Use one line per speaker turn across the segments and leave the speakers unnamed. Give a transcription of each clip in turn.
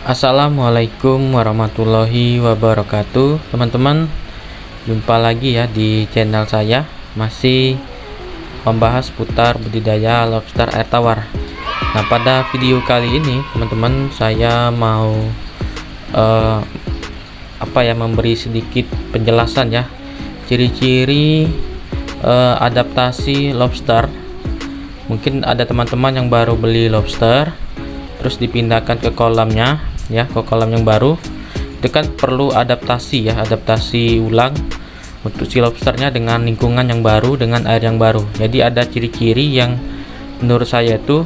Assalamualaikum warahmatullahi wabarakatuh, teman-teman. Jumpa lagi ya di channel saya, masih membahas putar budidaya lobster air tawar. Nah, pada video kali ini teman-teman, saya mau memberi sedikit penjelasan ya, ciri-ciri adaptasi lobster. Mungkin ada teman-teman yang baru beli lobster terus dipindahkan ke kolamnya ya, ke kolam yang baru. Itu kan perlu adaptasi ya, adaptasi ulang untuk si lobsternya dengan lingkungan yang baru, dengan air yang baru. Jadi ada ciri-ciri yang menurut saya itu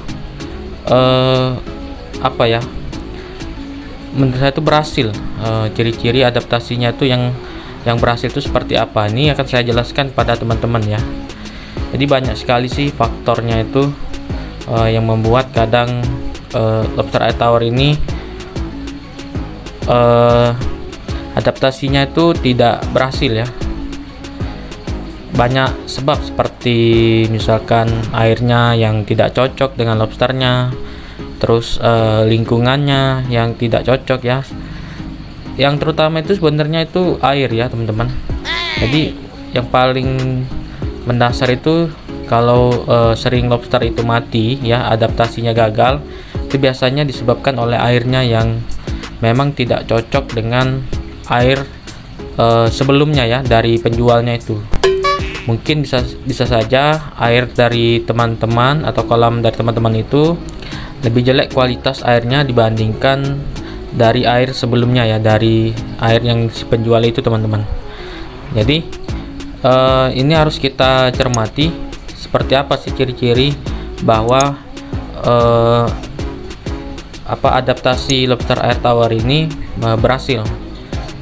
menurut saya itu berhasil. Ciri-ciri adaptasinya itu yang berhasil itu seperti apa, ini akan saya jelaskan pada teman-teman ya. Jadi banyak sekali sih faktornya itu yang membuat kadang lobster air tawar ini adaptasinya itu tidak berhasil ya. Banyak sebab, seperti misalkan airnya yang tidak cocok dengan lobsternya, terus lingkungannya yang tidak cocok ya. Yang terutama itu sebenarnya itu air ya teman-teman. Jadi yang paling mendasar itu kalau sering lobster itu mati ya, adaptasinya gagal, itu biasanya disebabkan oleh airnya yang memang tidak cocok dengan air sebelumnya ya, dari penjualnya itu. Mungkin bisa saja air dari teman-teman atau kolam dari teman-teman itu lebih jelek kualitas airnya dibandingkan dari air sebelumnya ya, dari air yang si penjual itu teman-teman. Jadi ini harus kita cermati seperti apa sih ciri-ciri bahwa adaptasi lobster air tawar ini berhasil.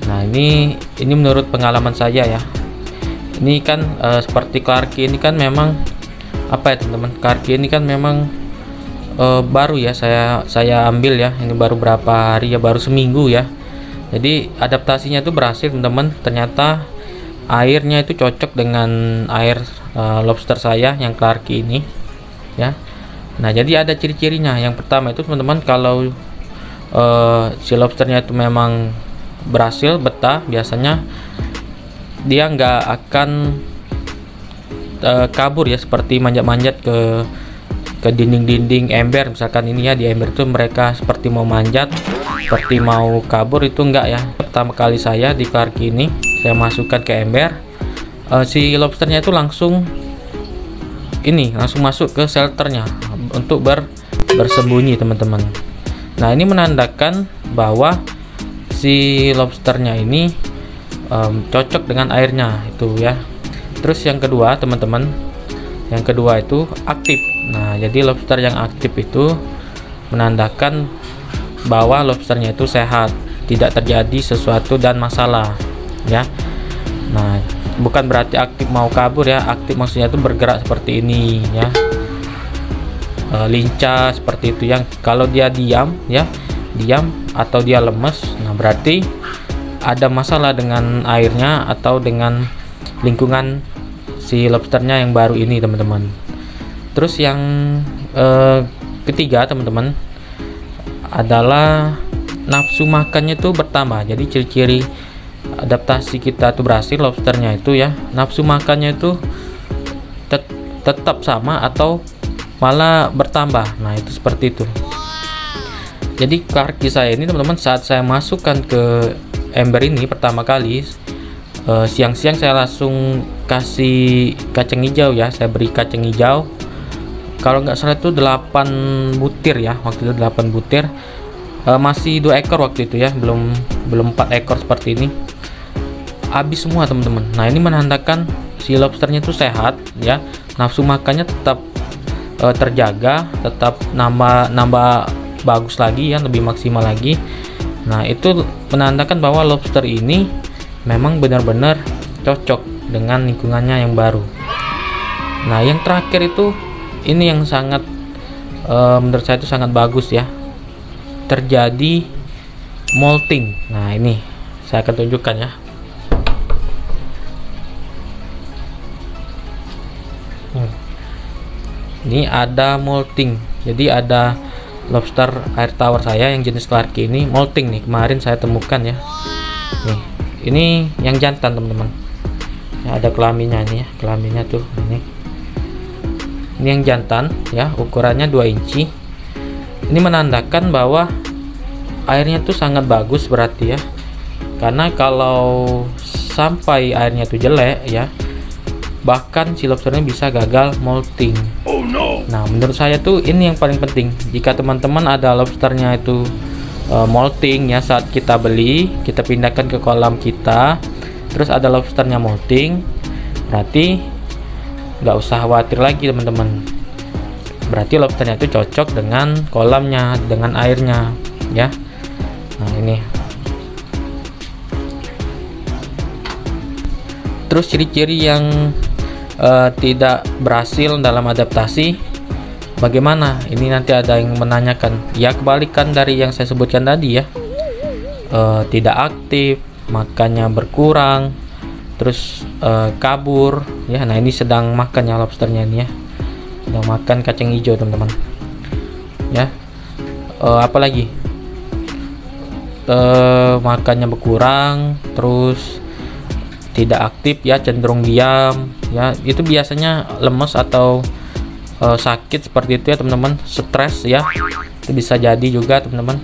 Nah, ini menurut pengalaman saya ya. Ini kan seperti Clarky ini kan memang teman-teman, Clarky ini kan memang baru ya, saya ambil ya, ini baru berapa hari ya, baru seminggu ya. Jadi adaptasinya itu berhasil teman-teman. Ternyata airnya itu cocok dengan air lobster saya yang Clarky ini ya. Nah, jadi ada ciri-cirinya. Yang pertama itu teman-teman, kalau si lobsternya itu memang berhasil betah, biasanya dia nggak akan kabur ya, seperti manjat-manjat ke dinding-dinding ember. Misalkan ini ya, di ember itu mereka seperti mau manjat, seperti mau kabur, itu enggak ya. Pertama kali saya di Clarky ini, saya masukkan ke ember, si lobsternya itu langsung masuk ke shelternya untuk bersembunyi teman-teman. Nah, ini menandakan bahwa si lobsternya ini cocok dengan airnya itu ya. Terus yang kedua teman-teman, yang kedua itu aktif. Nah, jadi lobster yang aktif itu menandakan bahwa lobsternya itu sehat, tidak terjadi sesuatu dan masalah ya. Nah, bukan berarti aktif mau kabur ya, aktif maksudnya itu bergerak seperti ini ya, lincah seperti itu. Yang kalau dia diam atau dia lemes, nah berarti ada masalah dengan airnya atau dengan lingkungan si lobsternya yang baru ini teman-teman. Terus yang ketiga teman-teman adalah nafsu makannya itu bertambah. Jadi ciri-ciri adaptasi kita tuh berhasil, lobsternya itu ya, nafsu makannya itu tetap sama atau malah bertambah. Nah, itu seperti itu. Jadi Clarky saya ini teman-teman, saat saya masukkan ke ember ini pertama kali, siang-siang saya langsung kasih kacang hijau ya, saya beri kacang hijau. Kalau nggak salah itu 8 butir ya, waktu itu 8 butir. Masih 2 ekor waktu itu ya, belum 4 ekor seperti ini. Habis semua teman-teman. Nah, ini menandakan si lobsternya itu sehat ya, nafsu makannya tetap terjaga, tetap nambah bagus lagi ya, lebih maksimal lagi. Nah, itu menandakan bahwa lobster ini memang benar-benar cocok dengan lingkungannya yang baru. Nah, yang terakhir itu ini yang sangat menurut saya itu sangat bagus ya, terjadi molting. Nah, ini saya akan tunjukkan ya. Ini ada molting, jadi ada lobster air tawar saya yang jenis Clarke ini molting nih, kemarin saya temukan ya. Nih, ini yang jantan teman-teman ya, ada kelaminnya nih ya, kelaminnya tuh ini yang jantan ya, ukurannya 2 inci. Ini menandakan bahwa airnya tuh sangat bagus berarti ya, karena kalau sampai airnya tuh jelek ya, bahkan si lobsternya bisa gagal molting. Oh no. Nah, menurut saya tuh ini yang paling penting. Jika teman-teman ada lobsternya itu molting ya, saat kita beli, kita pindahkan ke kolam kita, terus ada lobsternya molting, berarti nggak usah khawatir lagi teman-teman. Berarti lobsternya itu cocok dengan kolamnya, dengan airnya ya. Nah, ini. Terus ciri-ciri yang tidak berhasil dalam adaptasi bagaimana? Ini nanti ada yang menanyakan. Ya, kebalikan dari yang saya sebutkan tadi ya. Tidak aktif, makannya berkurang, terus kabur ya. Nah, ini sedang makan ya lobsternya ini ya, sedang makan kacang hijau teman-teman ya. Apalagi makannya berkurang, terus tidak aktif ya, cenderung diam ya. Itu biasanya lemes atau sakit seperti itu ya teman-teman, stres ya. Itu bisa jadi juga teman-teman,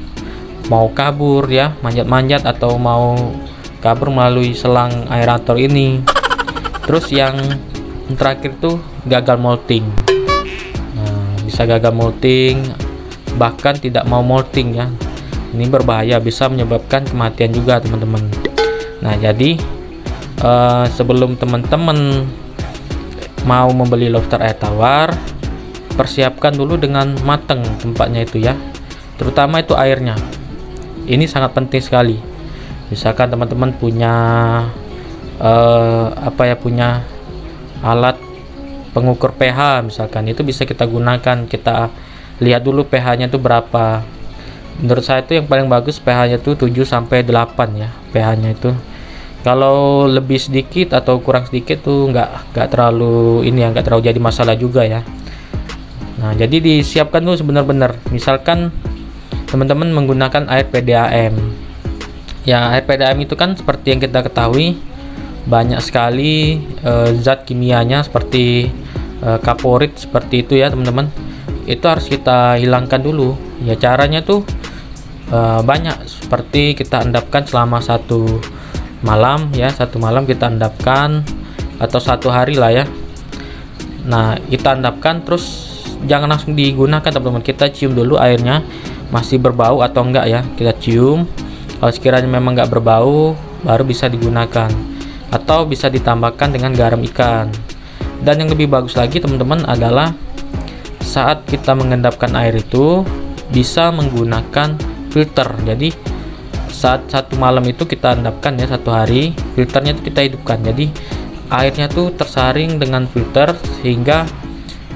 mau kabur ya, manjat-manjat atau mau kabur melalui selang aerator ini. Terus yang terakhir tuh gagal molting. Nah, bisa gagal molting, bahkan tidak mau molting ya. Ini berbahaya, bisa menyebabkan kematian juga teman-teman. Nah, jadi sebelum teman-teman mau membeli lobster air tawar, persiapkan dulu dengan matang tempatnya itu ya, terutama itu airnya. Ini sangat penting sekali. Misalkan teman-teman punya punya alat pengukur pH misalkan, itu bisa kita gunakan. Kita lihat dulu pH-nya itu berapa. Menurut saya itu yang paling bagus pH-nya itu 7 sampai 8 ya, pH-nya itu. Kalau lebih sedikit atau kurang sedikit tuh nggak terlalu ini ya, nggak terlalu jadi masalah juga ya. Nah, jadi disiapkan dulu sebenar-benar. Misalkan teman-teman menggunakan air PDAM ya, air PDAM itu kan seperti yang kita ketahui banyak sekali zat kimianya seperti kaporit seperti itu ya teman-teman. Itu harus kita hilangkan dulu ya. Caranya tuh banyak, seperti kita endapkan selama 1 malam ya, 1 malam kita endapkan, atau 1 hari lah ya. Nah, kita endapkan, terus jangan langsung digunakan teman-teman. Kita cium dulu airnya masih berbau atau enggak ya, kita cium. Kalau sekiranya memang enggak berbau, baru bisa digunakan, atau bisa ditambahkan dengan garam ikan. Dan yang lebih bagus lagi teman-teman adalah saat kita mengendapkan air itu bisa menggunakan filter. Jadi saat 1 malam itu kita endapkan ya, 1 hari, filternya itu kita hidupkan. Jadi airnya tuh tersaring dengan filter, sehingga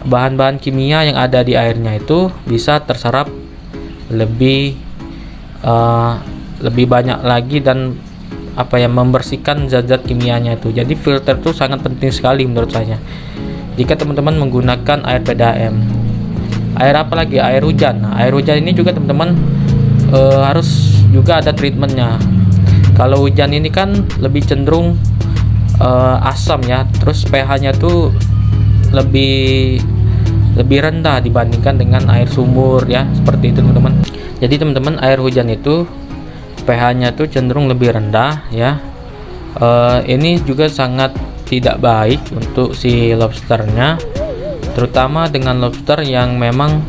bahan-bahan kimia yang ada di airnya itu bisa terserap lebih banyak lagi, dan membersihkan zat-zat kimianya itu. Jadi filter tuh sangat penting sekali menurut saya jika teman-teman menggunakan air PDAM. Air apa lagi? Air hujan. Nah, air hujan ini juga teman-teman harus juga ada treatmentnya. Kalau hujan ini kan lebih cenderung asam ya, terus pH-nya tuh lebih rendah dibandingkan dengan air sumur ya, seperti itu teman-teman. Jadi teman-teman, air hujan itu pH-nya tuh cenderung lebih rendah ya. Ini juga sangat tidak baik untuk si lobsternya, terutama dengan lobster yang memang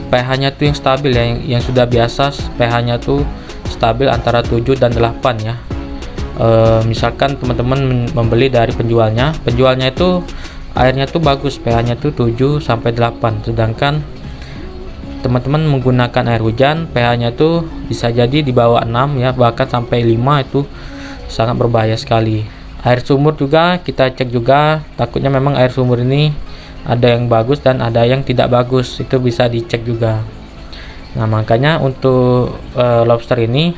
pH-nya tuh yang stabil ya, yang sudah biasa pH-nya tuh stabil antara 7 dan 8 ya. Misalkan teman-teman membeli dari penjualnya itu airnya tuh bagus, pH-nya tuh 7 sampai 8, sedangkan teman-teman menggunakan air hujan pH-nya tuh bisa jadi di bawah 6 ya, bahkan sampai 5. Itu sangat berbahaya sekali. Air sumur juga kita cek juga, takutnya memang air sumur ini ada yang bagus dan ada yang tidak bagus, itu bisa dicek juga. Nah, makanya untuk lobster ini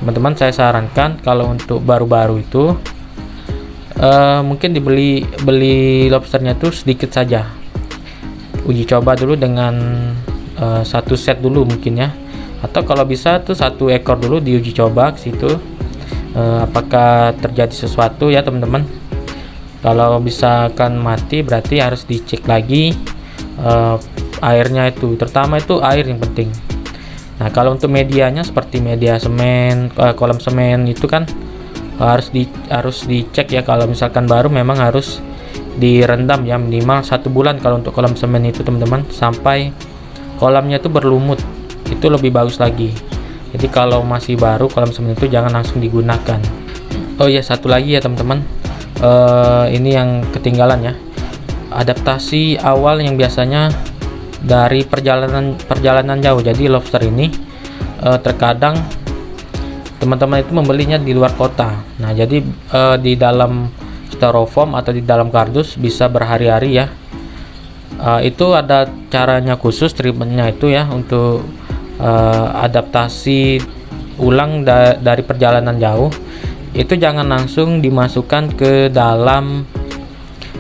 teman-teman saya sarankan kalau untuk baru-baru itu mungkin beli lobsternya tuh sedikit saja, uji coba dulu dengan satu set dulu mungkin ya, atau kalau bisa tuh satu ekor dulu diuji coba ke situ, apakah terjadi sesuatu ya teman-teman. Kalau misalkan mati berarti harus dicek lagi airnya itu, terutama itu air yang penting. Nah kalau untuk medianya seperti media semen, kolam semen itu kan harus dicek ya. Kalau misalkan baru memang harus direndam ya minimal 1 bulan kalau untuk kolam semen itu teman-teman, sampai kolamnya itu berlumut, itu lebih bagus lagi. Jadi kalau masih baru kolam semen itu jangan langsung digunakan. Oh ya, satu lagi ya teman-teman, ini yang ketinggalan ya, adaptasi awal yang biasanya dari perjalanan jauh. Jadi lobster ini terkadang teman-teman itu membelinya di luar kota. Nah jadi di dalam styrofoam atau di dalam kardus bisa berhari-hari ya. Itu ada caranya khusus, treatmentnya itu ya, untuk adaptasi ulang dari perjalanan jauh. Itu jangan langsung dimasukkan ke dalam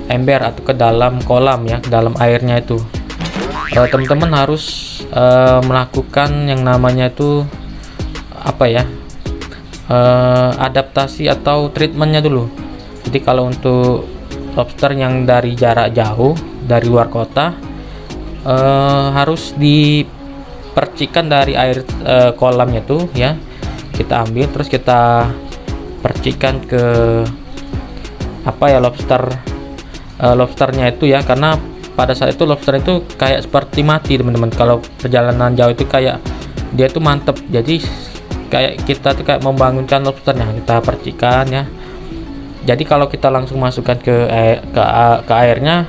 ember atau ke dalam kolam ya, ke dalam airnya itu. Teman-teman harus melakukan yang namanya itu apa ya, adaptasi atau treatmentnya dulu. Jadi kalau untuk lobster yang dari jarak jauh dari luar kota, harus dipercikan dari air kolamnya tuh ya, kita ambil terus kita percikan ke apa ya, lobsternya itu ya, karena pada saat itu lobster itu kayak seperti mati teman-teman. Kalau perjalanan jauh itu kayak dia tuh mantep, jadi kayak kita tuh kayak membangunkan lobsternya, kita percikan ya. Jadi kalau kita langsung masukkan ke airnya,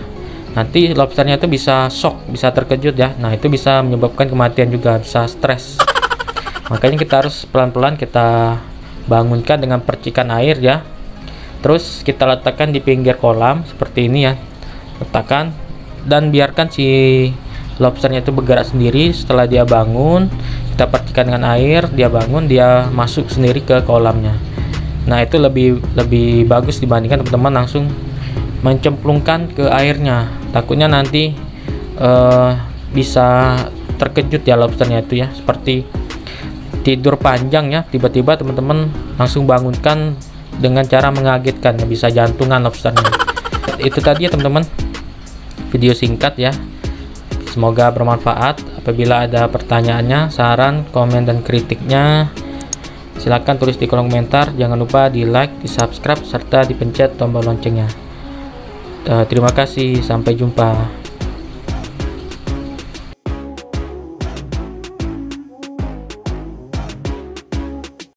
nanti lobsternya itu bisa shock, bisa terkejut ya. Nah itu bisa menyebabkan kematian juga, bisa stres. Makanya kita harus pelan-pelan kita bangunkan dengan percikan air ya. Terus kita letakkan di pinggir kolam seperti ini ya, letakkan dan biarkan si lobsternya itu bergerak sendiri. Setelah dia bangun, kita percikan dengan air, dia bangun, dia masuk sendiri ke kolamnya. Nah itu lebih bagus dibandingkan teman-teman langsung mencemplungkan ke airnya. Takutnya nanti bisa terkejut ya lobsternya itu ya, seperti tidur panjang ya, tiba-tiba teman-teman langsung bangunkan dengan cara mengagetkan, bisa jantungan lobsternya. Itu tadi ya teman-teman, video singkat ya, semoga bermanfaat. Apabila ada pertanyaannya, saran, komen, dan kritiknya, silahkan tulis di kolom komentar. Jangan lupa di like, di subscribe, serta dipencet tombol loncengnya. Terima kasih, sampai jumpa.